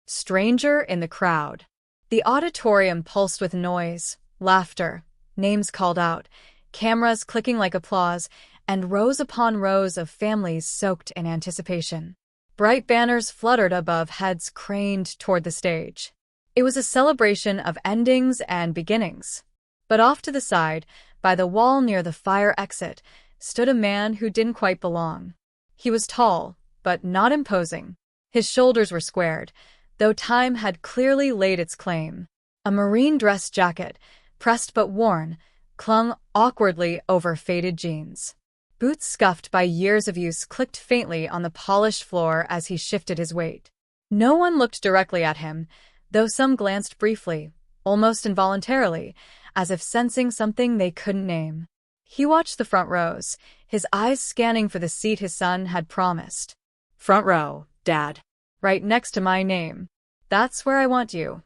Stranger in the crowd. The auditorium pulsed with noise, laughter, names called out, cameras clicking like applause, and rows upon rows of families soaked in anticipation. Bright banners fluttered above heads craned toward the stage. It was a celebration of endings and beginnings. But off to the side, by the wall near the fire exit, stood a man who didn't quite belong. He was tall, but not imposing. His shoulders were squared, though time had clearly laid its claim. A marine dress jacket, pressed but worn, clung awkwardly over faded jeans. Boots scuffed by years of use clicked faintly on the polished floor as he shifted his weight. No one looked directly at him, though some glanced briefly, almost involuntarily, as if sensing something they couldn't name. He watched the front rows, his eyes scanning for the seat his son had promised. "Front row, Dad. Right next to my name. That's where I want you."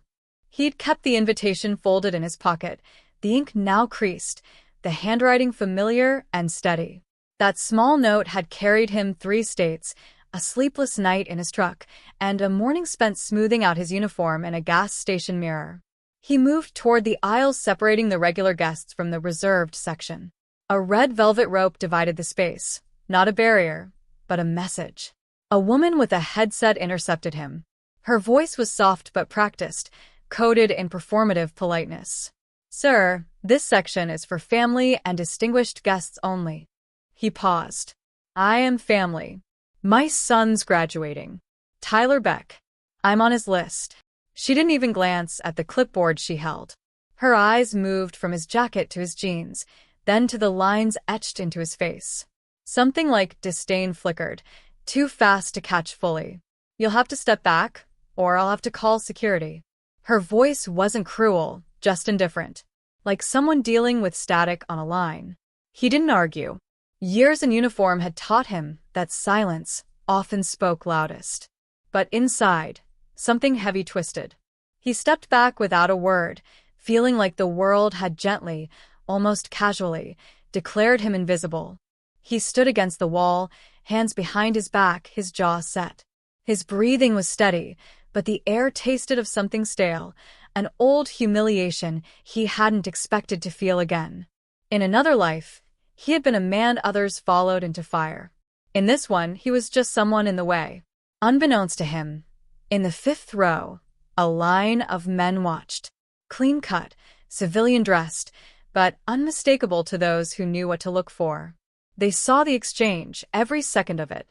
He'd kept the invitation folded in his pocket, the ink now creased, the handwriting familiar and steady. That small note had carried him 3 states, a sleepless night in his truck, and a morning spent smoothing out his uniform in a gas station mirror. He moved toward the aisles separating the regular guests from the reserved section. A red velvet rope divided the space, not a barrier, but a message. A woman with a headset intercepted him. Her voice was soft but practiced, coded in performative politeness. "Sir, this section is for family and distinguished guests only." He paused. "I am family. My son's graduating. Tyler Beck. I'm on his list." She didn't even glance at the clipboard she held. Her eyes moved from his jacket to his jeans, then to the lines etched into his face. Something like disdain flickered, too fast to catch fully. "You'll have to step back, or I'll have to call security." Her voice wasn't cruel, just indifferent, like someone dealing with static on a line. He didn't argue. Years in uniform had taught him that silence often spoke loudest. But inside, something heavy twisted. He stepped back without a word, feeling like the world had gently, almost casually, declared him invisible. He stood against the wall, hands behind his back, his jaw set. His breathing was steady, but the air tasted of something stale, an old humiliation he hadn't expected to feel again. In another life, he had been a man others followed into fire. In this one, he was just someone in the way. Unbeknownst to him, in the 5th row, a line of men watched. Clean-cut, civilian-dressed, but unmistakable to those who knew what to look for. They saw the exchange, every second of it.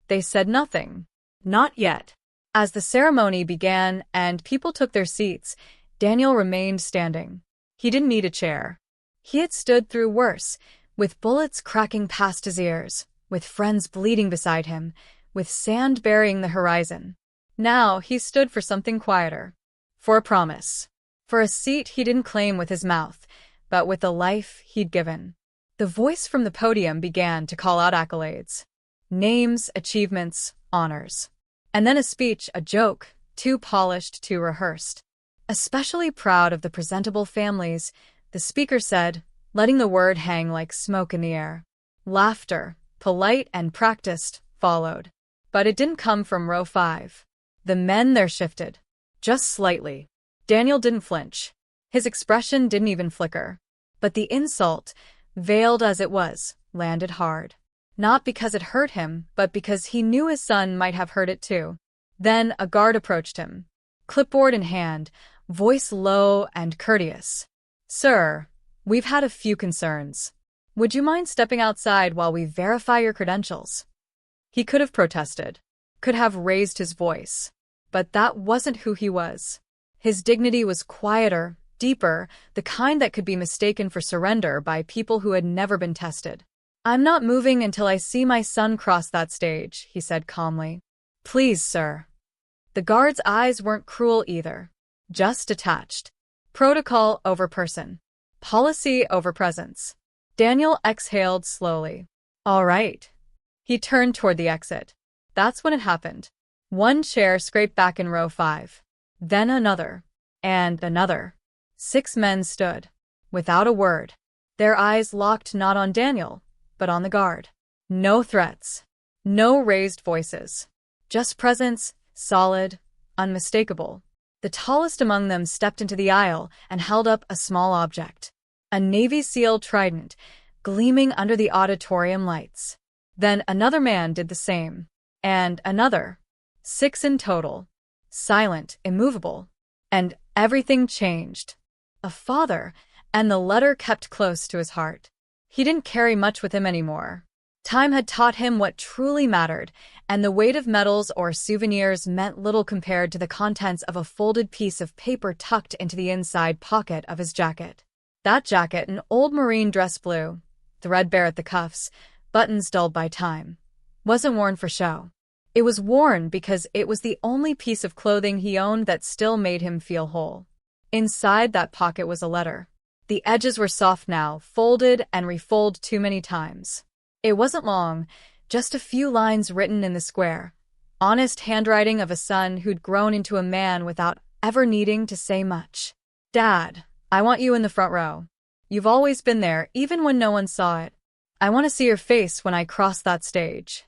They said nothing. Not yet. As the ceremony began and people took their seats, Daniel remained standing. He didn't need a chair. He had stood through worse, with bullets cracking past his ears, with friends bleeding beside him, with sand burying the horizon. Now he stood for something quieter. For a promise. For a seat he didn't claim with his mouth, but with the life he'd given. The voice from the podium began to call out accolades. Names, achievements, honors. And then a speech, a joke, too polished, too rehearsed. Especially proud of the presentable families, the speaker said, letting the word hang like smoke in the air. Laughter, polite and practiced, followed. But it didn't come from row 5. The men there shifted. Just slightly. Daniel didn't flinch. His expression didn't even flicker. But the insult, veiled as it was, landed hard. Not because it hurt him, but because he knew his son might have heard it too. Then a guard approached him. Clipboard in hand, voice low and courteous. "Sir, we've had a few concerns. Would you mind stepping outside while we verify your credentials?" He could have protested, could have raised his voice. But that wasn't who he was. His dignity was quieter, deeper, the kind that could be mistaken for surrender by people who had never been tested. "I'm not moving until I see my son cross that stage," he said calmly. "Please, sir." The guard's eyes weren't cruel either. Just detached. Protocol over person. Policy over presence. Daniel exhaled slowly. "All right." He turned toward the exit. That's when it happened. One chair scraped back in row 5. Then another. And another. 6 men stood. Without a word. Their eyes locked not on Daniel, but on the guard. No threats. No raised voices. Just presence, solid, unmistakable. The tallest among them stepped into the aisle and held up a small object. A Navy SEAL trident, gleaming under the auditorium lights. Then another man did the same. And another. 6 in total. Silent, immovable. And everything changed. A father, and the letter kept close to his heart. He didn't carry much with him anymore. Time had taught him what truly mattered, and the weight of medals or souvenirs meant little compared to the contents of a folded piece of paper tucked into the inside pocket of his jacket. That jacket, an old marine dress blue, threadbare at the cuffs, buttons dulled by time, wasn't worn for show. It was worn because it was the only piece of clothing he owned that still made him feel whole. Inside that pocket was a letter. The edges were soft now, folded and refolded too many times. It wasn't long, just a few lines written in the square. Honest handwriting of a son who'd grown into a man without ever needing to say much. Dad, I want you in the front row. You've always been there, even when no one saw it. I want to see your face when I cross that stage.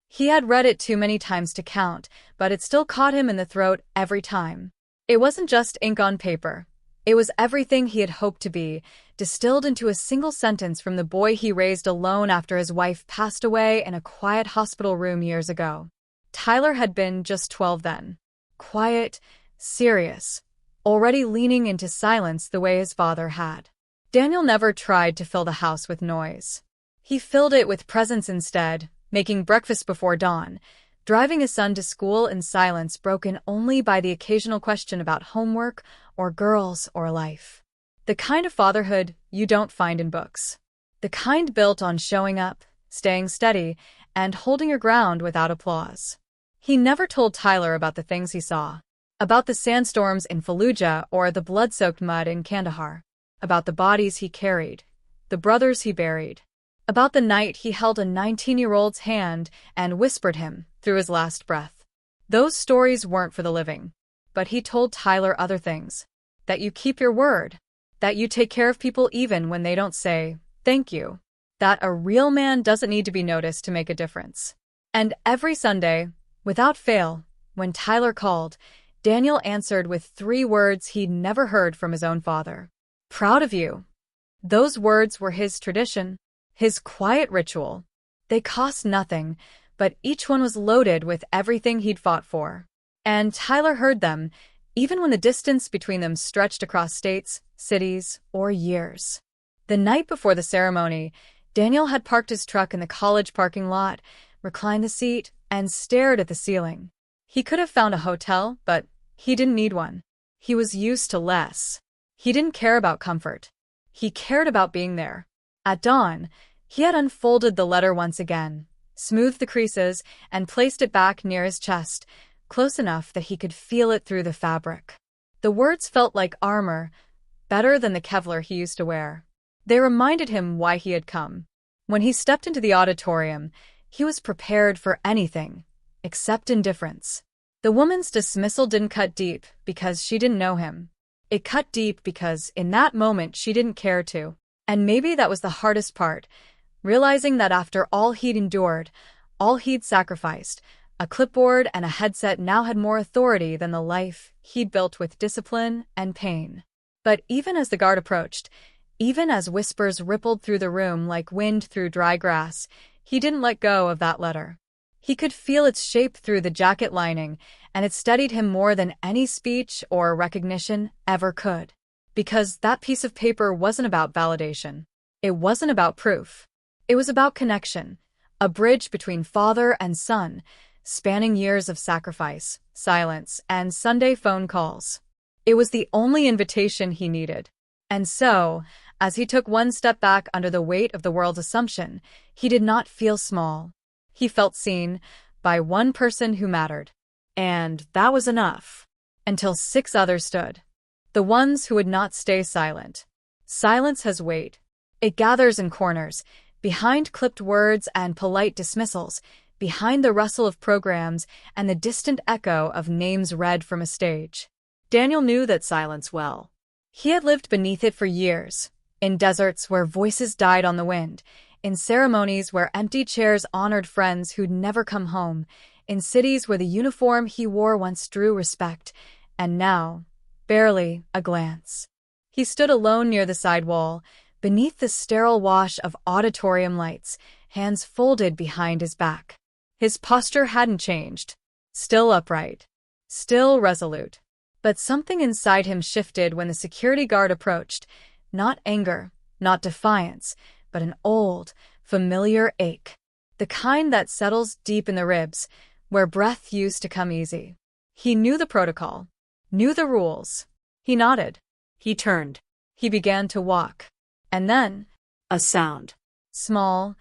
He had read it too many times to count, but it still caught him in the throat every time. It wasn't just ink on paper. It was everything he had hoped to be, distilled into a single sentence from the boy he raised alone after his wife passed away in a quiet hospital room years ago. Tyler had been just 12 then. Quiet, serious, already leaning into silence the way his father had. Daniel never tried to fill the house with noise. He filled it with presence instead, making breakfast before dawn, driving his son to school in silence broken only by the occasional question about homework or girls or life. The kind of fatherhood you don't find in books. The kind built on showing up, staying steady, and holding your ground without applause. He never told Tyler about the things he saw. About the sandstorms in Fallujah or the blood-soaked mud in Kandahar. About the bodies he carried. The brothers he buried. About the night he held a 19-year-old's hand and whispered him through his last breath. Those stories weren't for the living. But he told Tyler other things. That you keep your word. That you take care of people even when they don't say, thank you. That a real man doesn't need to be noticed to make a difference. And every Sunday, without fail, when Tyler called, Daniel answered with 3 words he'd never heard from his own father. Proud of you. Those words were his tradition, his quiet ritual. They cost nothing, but each one was loaded with everything he'd fought for. And Tyler heard them, even when the distance between them stretched across states, cities, or years. The night before the ceremony, Daniel had parked his truck in the college parking lot, reclined the seat, and stared at the ceiling. He could have found a hotel, but he didn't need one. He was used to less. He didn't care about comfort. He cared about being there. At dawn, he had unfolded the letter once again, smoothed the creases, and placed it back near his chest, close enough that he could feel it through the fabric. The words felt like armor, better than the Kevlar he used to wear. They reminded him why he had come. When he stepped into the auditorium, he was prepared for anything, except indifference. The woman's dismissal didn't cut deep because she didn't know him. It cut deep because, in that moment, she didn't care to. And maybe that was the hardest part, realizing that after all he'd endured, all he'd sacrificed, a clipboard and a headset now had more authority than the life he'd built with discipline and pain. But even as the guard approached, even as whispers rippled through the room like wind through dry grass, he didn't let go of that letter. He could feel its shape through the jacket lining, and it steadied him more than any speech or recognition ever could. Because that piece of paper wasn't about validation. It wasn't about proof. It was about connection, a bridge between father and son, spanning years of sacrifice, silence, and Sunday phone calls. It was the only invitation he needed. And so, as he took one step back under the weight of the world's assumption, he did not feel small. He felt seen by one person who mattered. And that was enough. Until 6 others stood. The ones who would not stay silent. Silence has weight. It gathers in corners, behind clipped words and polite dismissals, behind the rustle of programs and the distant echo of names read from a stage. Daniel knew that silence well. He had lived beneath it for years, in deserts where voices died on the wind, in ceremonies where empty chairs honored friends who'd never come home, in cities where the uniform he wore once drew respect, and now, barely a glance. He stood alone near the side wall, beneath the sterile wash of auditorium lights, hands folded behind his back. His posture hadn't changed. Still upright. Still resolute. But something inside him shifted when the security guard approached. Not anger, not defiance, but an old, familiar ache. The kind that settles deep in the ribs, where breath used to come easy. He knew the protocol. Knew the rules. He nodded. He turned. He began to walk. And then, a sound. Small,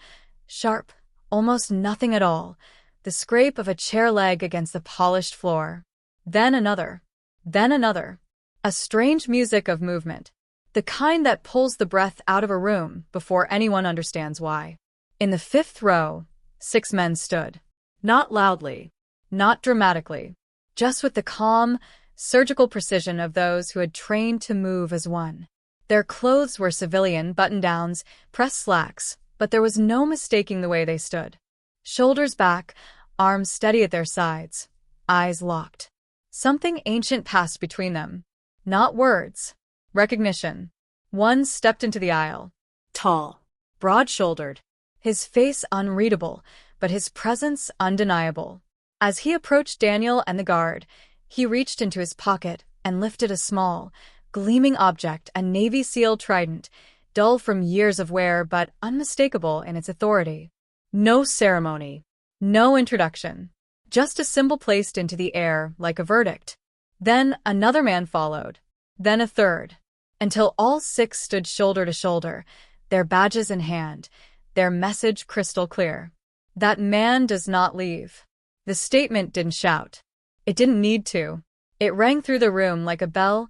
sharp, almost nothing at all. The scrape of a chair leg against the polished floor. Then another. Then another. A strange music of movement. The kind that pulls the breath out of a room before anyone understands why. In the fifth row, 6 men stood. Not loudly. Not dramatically. Just with the calm, surgical precision of those who had trained to move as one. Their clothes were civilian button-downs, pressed slacks, but there was no mistaking the way they stood. Shoulders back, arms steady at their sides, eyes locked. Something ancient passed between them. Not words. Recognition. One stepped into the aisle. Tall. Broad-shouldered. His face unreadable, but his presence undeniable. As he approached Daniel and the guard, he reached into his pocket and lifted a small, gleaming object, a Navy SEAL trident, dull from years of wear but unmistakable in its authority. No ceremony. No introduction. Just a symbol placed into the air like a verdict. Then another man followed. Then a third. Until all 6 stood shoulder to shoulder, their badges in hand, their message crystal clear. That man does not leave. The statement didn't shout. It didn't need to. It rang through the room like a bell,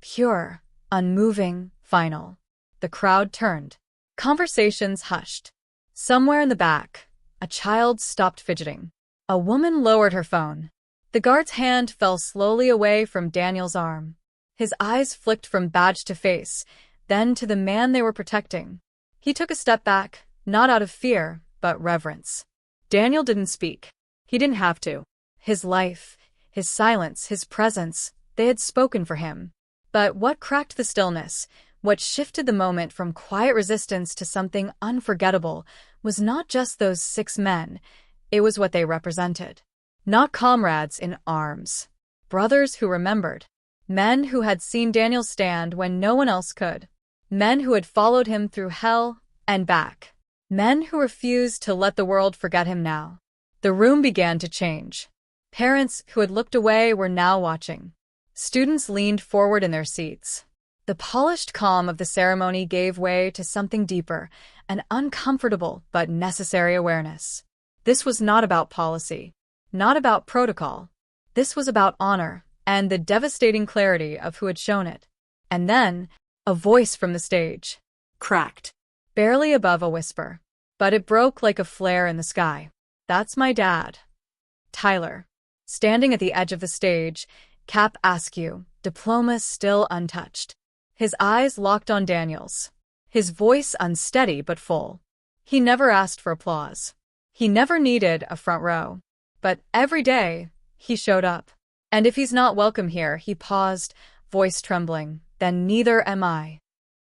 pure, unmoving, final. The crowd turned. Conversations hushed. Somewhere in the back, a child stopped fidgeting. A woman lowered her phone. The guard's hand fell slowly away from Daniel's arm. His eyes flicked from badge to face, then to the man they were protecting. He took a step back, not out of fear, but reverence. Daniel didn't speak. He didn't have to. His life, his silence, his presence, they had spoken for him. But what cracked the stillness, what shifted the moment from quiet resistance to something unforgettable, was not just those 6 men, it was what they represented. Not comrades in arms. Brothers who remembered. Men who had seen Daniel stand when no one else could. Men who had followed him through hell and back. Men who refused to let the world forget him now. The room began to change. Parents who had looked away were now watching. Students leaned forward in their seats. The polished calm of the ceremony gave way to something deeper, an uncomfortable but necessary awareness. This was not about policy, not about protocol. This was about honor and the devastating clarity of who had shown it. And then, a voice from the stage. Cracked. Barely above a whisper. But it broke like a flare in the sky. That's my dad. Tyler. Standing at the edge of the stage, cap askew, diploma still untouched. His eyes locked on Daniel's. His voice unsteady but full. He never asked for applause. He never needed a front row. But every day, he showed up. And if he's not welcome here, he paused, voice trembling, then neither am I.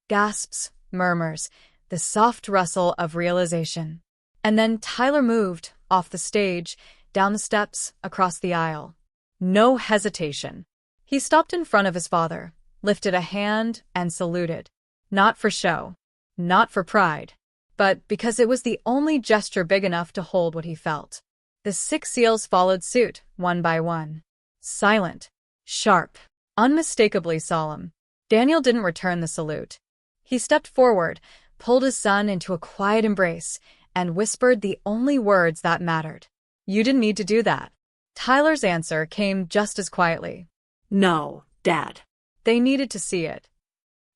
Gasps, murmurs, the soft rustle of realization. And then Tyler moved, off the stage, down the steps, across the aisle. No hesitation. He stopped in front of his father, lifted a hand, and saluted. Not for show. Not for pride. But because it was the only gesture big enough to hold what he felt. The 6 SEALs followed suit, one by one. Silent. Sharp. Unmistakably solemn. Daniel didn't return the salute. He stepped forward, pulled his son into a quiet embrace, and whispered the only words that mattered. You didn't need to do that. Tyler's answer came just as quietly. No, Dad. They needed to see it.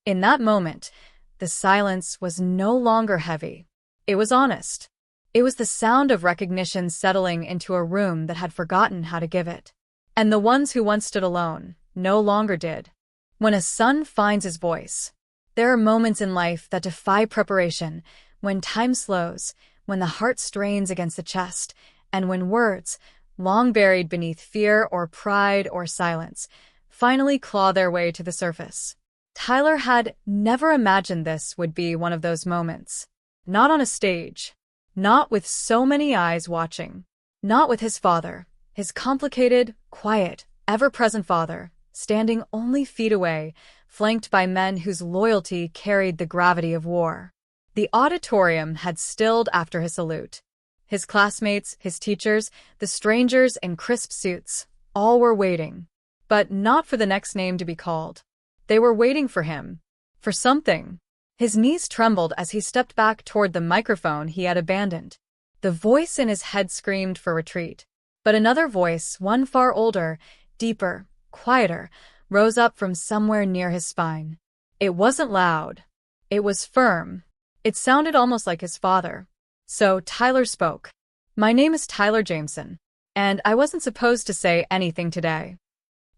In that moment, the silence was no longer heavy. It was honest. It was the sound of recognition settling into a room that had forgotten how to give it. And the ones who once stood alone no longer did. When a son finds his voice, there are moments in life that defy preparation, when time slows, when the heart strains against the chest, and when words, long buried beneath fear or pride or silence, finally claw their way to the surface. Tyler had never imagined this would be one of those moments. Not on a stage. Not with so many eyes watching. Not with his father, his complicated, quiet, ever-present father, standing only feet away, flanked by men whose loyalty carried the gravity of war. The auditorium had stilled after his salute. His classmates, his teachers, the strangers in crisp suits, all were waiting. But not for the next name to be called. They were waiting for him. For something. His knees trembled as he stepped back toward the microphone he had abandoned. The voice in his head screamed for retreat. But another voice, one far older, deeper, quieter, rose up from somewhere near his spine. It wasn't loud. It was firm. It sounded almost like his father. So Tyler spoke. "My name is Tyler Jameson, and I wasn't supposed to say anything today."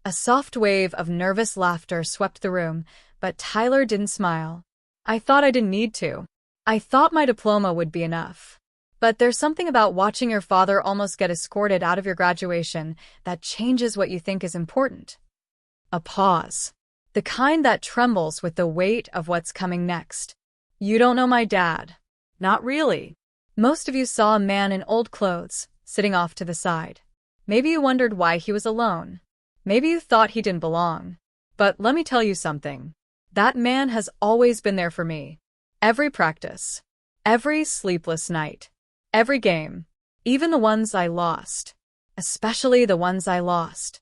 A soft wave of nervous laughter swept the room, but Tyler didn't smile. "I thought I didn't need to. I thought my diploma would be enough. But there's something about watching your father almost get escorted out of your graduation that changes what you think is important." A pause. The kind that trembles with the weight of what's coming next. "You don't know my dad." "Not really. Most of you saw a man in old clothes, sitting off to the side. Maybe you wondered why he was alone. Maybe you thought he didn't belong. But let me tell you something. That man has always been there for me. Every practice. Every sleepless night. Every game. Even the ones I lost. Especially the ones I lost."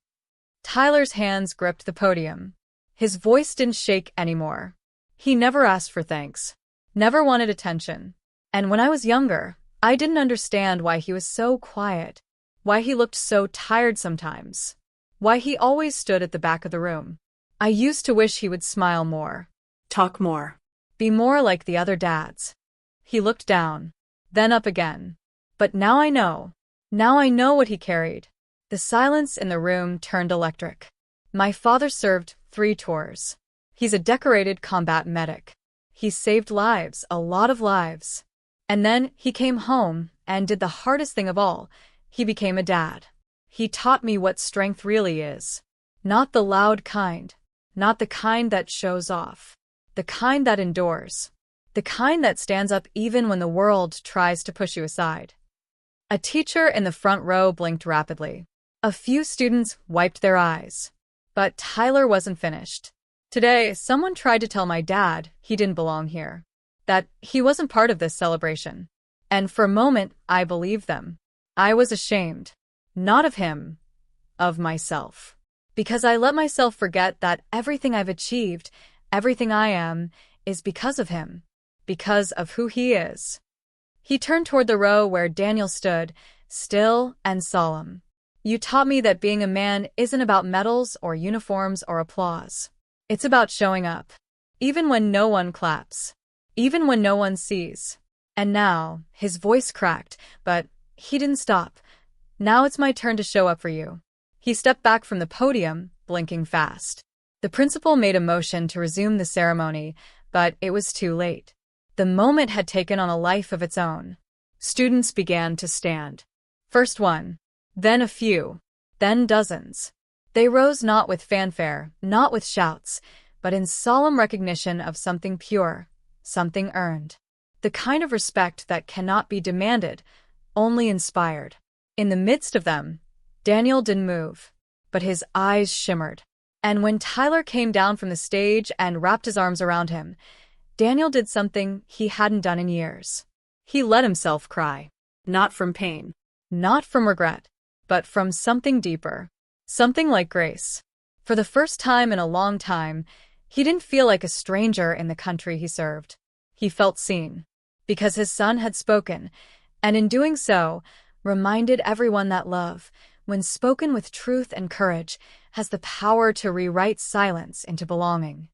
Tyler's hands gripped the podium. His voice didn't shake anymore. "He never asked for thanks. Never wanted attention. And when I was younger, I didn't understand why he was so quiet. Why he looked so tired sometimes. Why he always stood at the back of the room. I used to wish he would smile more. Talk more. Be more like the other dads." He looked down, then up again. "But now I know. Now I know what he carried." The silence in the room turned electric. "My father served 3 tours. He's a decorated combat medic. He saved lives, a lot of lives. And then he came home and did the hardest thing of all. He became a dad. He taught me what strength really is. Not the loud kind. Not the kind that shows off. The kind that endures. The kind that stands up even when the world tries to push you aside." A teacher in the front row blinked rapidly. A few students wiped their eyes. But Tyler wasn't finished. "Today, someone tried to tell my dad he didn't belong here. That he wasn't part of this celebration. And for a moment, I believed them. I was ashamed. Not of him. Of myself. Because I let myself forget that everything I've achieved, everything I am, is because of him. Because of who he is." He turned toward the row where Daniel stood, still and solemn. "You taught me that being a man isn't about medals or uniforms or applause. It's about showing up. Even when no one claps. Even when no one sees." And now, his voice cracked, but he didn't stop. "Now it's my turn to show up for you." He stepped back from the podium, blinking fast. The principal made a motion to resume the ceremony, but it was too late. The moment had taken on a life of its own. Students began to stand. First one, then a few, then dozens. They rose not with fanfare, not with shouts, but in solemn recognition of something pure, something earned. The kind of respect that cannot be demanded, only inspired. In the midst of them, Daniel didn't move, but his eyes shimmered. And when Tyler came down from the stage and wrapped his arms around him, Daniel did something he hadn't done in years. He let himself cry. Not from pain. Not from regret. But from something deeper. Something like grace. For the first time in a long time, he didn't feel like a stranger in the country he served. He felt seen. Because his son had spoken, and in doing so, reminded everyone that love, when spoken with truth and courage, has the power to rewrite silence into belonging.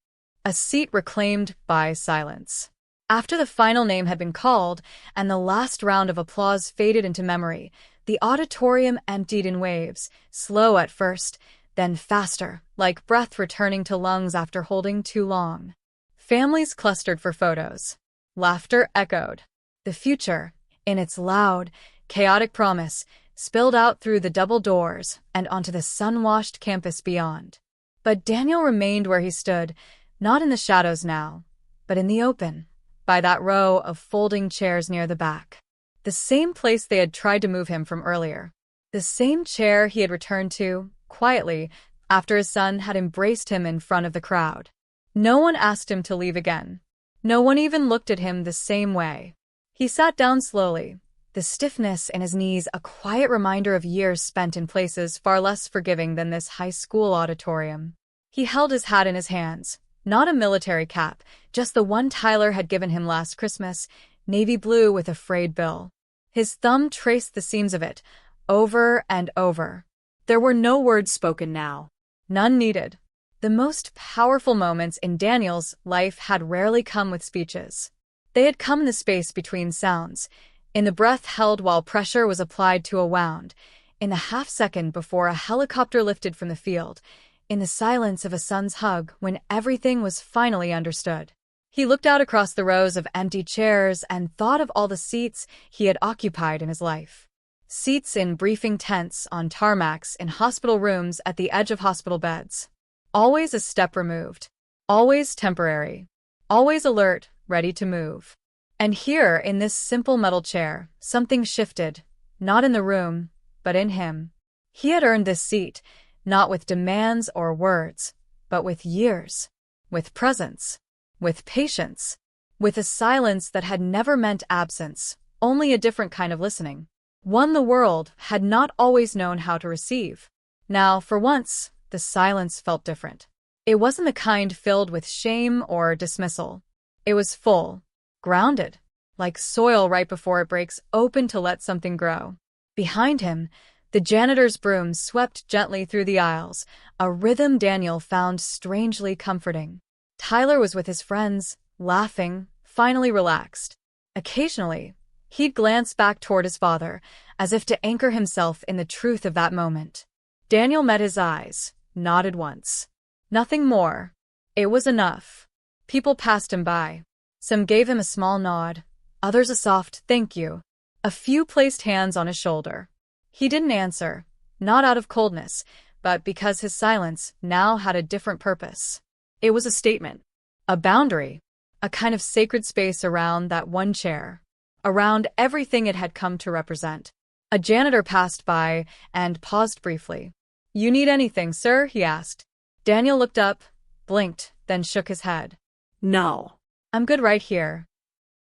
A seat reclaimed by silence. After the final name had been called, and the last round of applause faded into memory, the auditorium emptied in waves, slow at first, then faster, like breath returning to lungs after holding too long. Families clustered for photos. Laughter echoed. The future, in its loud, chaotic promise, spilled out through the double doors and onto the sun-washed campus beyond. But Daniel remained where he stood, not in the shadows now, but in the open, by that row of folding chairs near the back. The same place they had tried to move him from earlier. The same chair he had returned to, quietly, after his son had embraced him in front of the crowd. No one asked him to leave again. No one even looked at him the same way. He sat down slowly, the stiffness in his knees a quiet reminder of years spent in places far less forgiving than this high school auditorium. He held his hat in his hands, not a military cap, just the one Tyler had given him last Christmas, navy blue with a frayed bill. His thumb traced the seams of it, over and over. There were no words spoken now. None needed. The most powerful moments in Daniel's life had rarely come with speeches. They had come in the space between sounds, in the breath held while pressure was applied to a wound, in the half-second before a helicopter lifted from the field, in the silence of a son's hug when everything was finally understood. He looked out across the rows of empty chairs and thought of all the seats he had occupied in his life. Seats in briefing tents, on tarmacs, in hospital rooms, at the edge of hospital beds. Always a step removed. Always temporary. Always alert, ready to move. And here, in this simple metal chair, something shifted, not in the room, but in him. He had earned this seat, not with demands or words, but with years, with presence, with patience, with a silence that had never meant absence, only a different kind of listening. One the world had not always known how to receive. Now, for once, the silence felt different. It wasn't the kind filled with shame or dismissal. It was full, grounded, like soil right before it breaks open to let something grow. Behind him, the janitor's broom swept gently through the aisles, a rhythm Daniel found strangely comforting. Tyler was with his friends, laughing, finally relaxed. Occasionally, he'd glance back toward his father, as if to anchor himself in the truth of that moment. Daniel met his eyes, nodded once. Nothing more. It was enough. People passed him by. Some gave him a small nod, others a soft thank you. A few placed hands on his shoulder. He didn't answer, not out of coldness, but because his silence now had a different purpose. It was a statement, a boundary, a kind of sacred space around that one chair, around everything it had come to represent. A janitor passed by and paused briefly. "You need anything, sir?" he asked. Daniel looked up, blinked, then shook his head. "No. I'm good right here."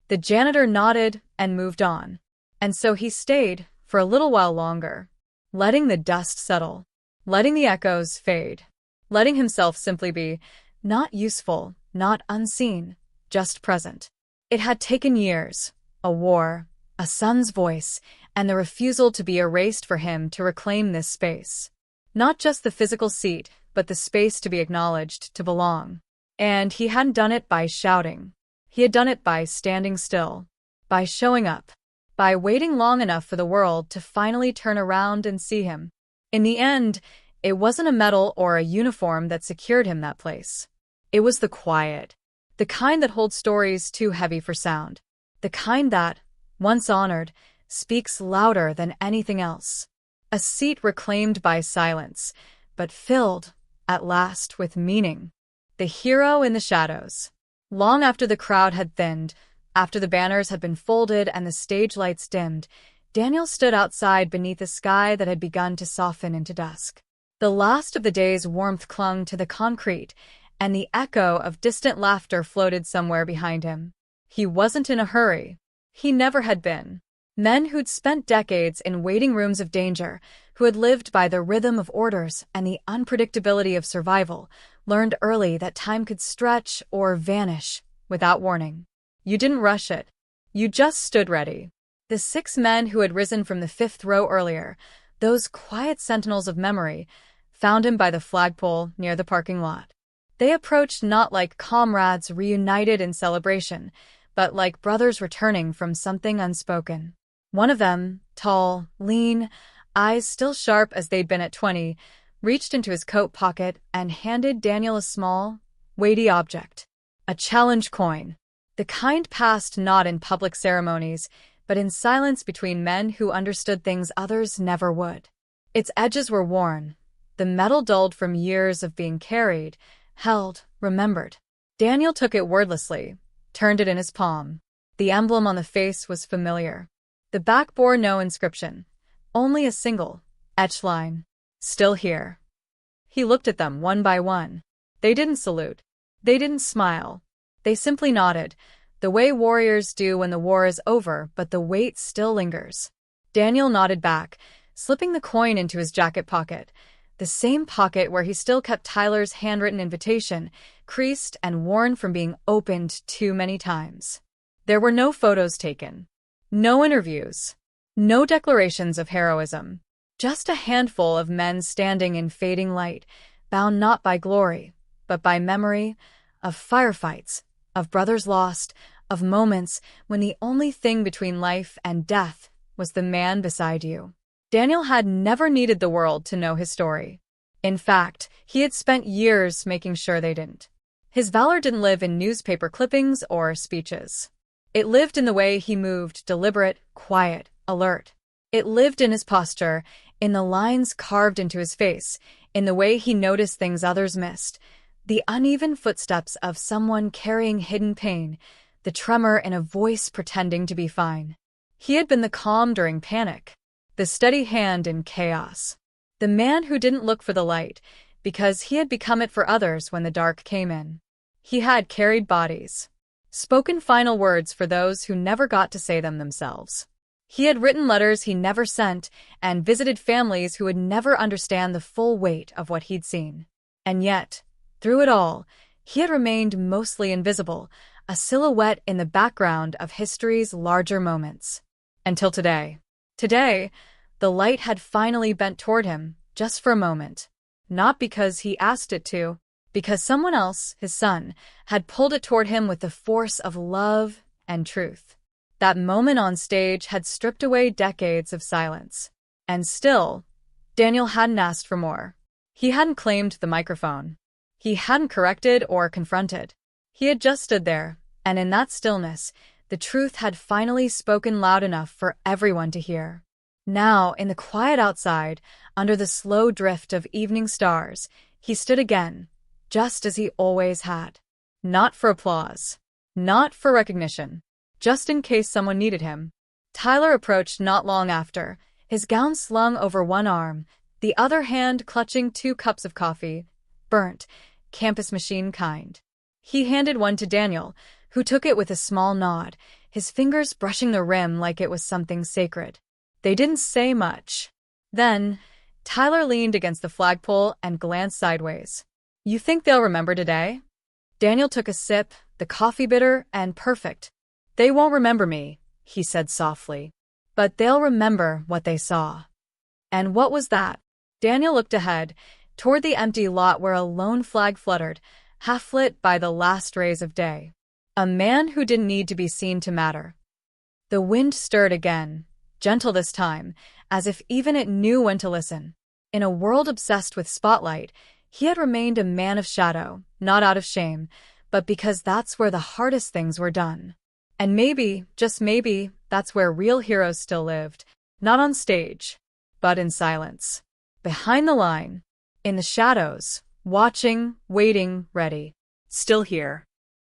The janitor nodded and moved on. And so he stayed for a little while longer, letting the dust settle, letting the echoes fade, letting himself simply be, not useful, not unseen, just present. It had taken years, a war, a son's voice, and the refusal to be erased for him to reclaim this space. Not just the physical seat, but the space to be acknowledged, to belong. And he hadn't done it by shouting. He had done it by standing still, by showing up, by waiting long enough for the world to finally turn around and see him. In the end, it wasn't a medal or a uniform that secured him that place. It was the quiet, the kind that holds stories too heavy for sound, the kind that, once honored, speaks louder than anything else. A seat reclaimed by silence, but filled, at last, with meaning. The hero in the shadows. Long after the crowd had thinned, after the banners had been folded and the stage lights dimmed, Daniel stood outside beneath a sky that had begun to soften into dusk. The last of the day's warmth clung to the concrete, and the echo of distant laughter floated somewhere behind him. He wasn't in a hurry. He never had been. Men who'd spent decades in waiting rooms of danger, who had lived by the rhythm of orders and the unpredictability of survival, learned early that time could stretch or vanish without warning. You didn't rush it. You just stood ready. The 6 men who had risen from the 5th row earlier, those quiet sentinels of memory, found him by the flagpole near the parking lot. They approached not like comrades reunited in celebration, but like brothers returning from something unspoken. One of them, tall, lean, eyes still sharp as they'd been at 20, reached into his coat pocket and handed Daniel a small, weighty object. A challenge coin. The kind passed not in public ceremonies, but in silence between men who understood things others never would. Its edges were worn, the metal dulled from years of being carried, held, remembered. Daniel took it wordlessly, turned it in his palm. The emblem on the face was familiar. The back bore no inscription, only a single, etched line. Still here. He looked at them one by one. They didn't salute. They didn't smile. They simply nodded, the way warriors do when the war is over, but the weight still lingers. Daniel nodded back, slipping the coin into his jacket pocket, the same pocket where he still kept Tyler's handwritten invitation, creased and worn from being opened too many times. There were no photos taken, no interviews, no declarations of heroism, just a handful of men standing in fading light, bound not by glory, but by memory, of firefights, of brothers lost, of moments when the only thing between life and death was the man beside you. Daniel had never needed the world to know his story. In fact, he had spent years making sure they didn't. His valor didn't live in newspaper clippings or speeches. It lived in the way he moved, deliberate, quiet, alert. It lived in his posture, in the lines carved into his face, in the way he noticed things others missed, the uneven footsteps of someone carrying hidden pain, the tremor in a voice pretending to be fine. He had been the calm during panic, the steady hand in chaos, the man who didn't look for the light, because he had become it for others when the dark came in. He had carried bodies, spoken final words for those who never got to say them themselves. He had written letters he never sent and visited families who would never understand the full weight of what he'd seen. And yet, through it all, he had remained mostly invisible, a silhouette in the background of history's larger moments. Until today. Today, the light had finally bent toward him, just for a moment. Not because he asked it to, because someone else, his son, had pulled it toward him with the force of love and truth. That moment on stage had stripped away decades of silence. And still, Daniel hadn't asked for more. He hadn't claimed the microphone. He hadn't corrected or confronted. He had just stood there, and in that stillness, the truth had finally spoken loud enough for everyone to hear. Now, in the quiet outside, under the slow drift of evening stars, he stood again, just as he always had. Not for applause. Not for recognition. Just in case someone needed him. Tyler approached not long after, his gown slung over one arm, the other hand clutching 2 cups of coffee, burnt, campus machine kind. He handed one to Daniel, who took it with a small nod, his fingers brushing the rim like it was something sacred. They didn't say much. Then, Tyler leaned against the flagpole and glanced sideways. You think they'll remember today? Daniel took a sip, the coffee bitter and perfect. They won't remember me, he said softly. But they'll remember what they saw. And what was that? Daniel looked ahead, toward the empty lot where a lone flag fluttered, half-lit by the last rays of day. A man who didn't need to be seen to matter. The wind stirred again, gentle this time, as if even it knew when to listen. In a world obsessed with spotlight, he had remained a man of shadow, not out of shame, but because that's where the hardest things were done. And maybe, just maybe, that's where real heroes still lived, not on stage, but in silence. Behind the line, in the shadows, watching, waiting, ready. Still here.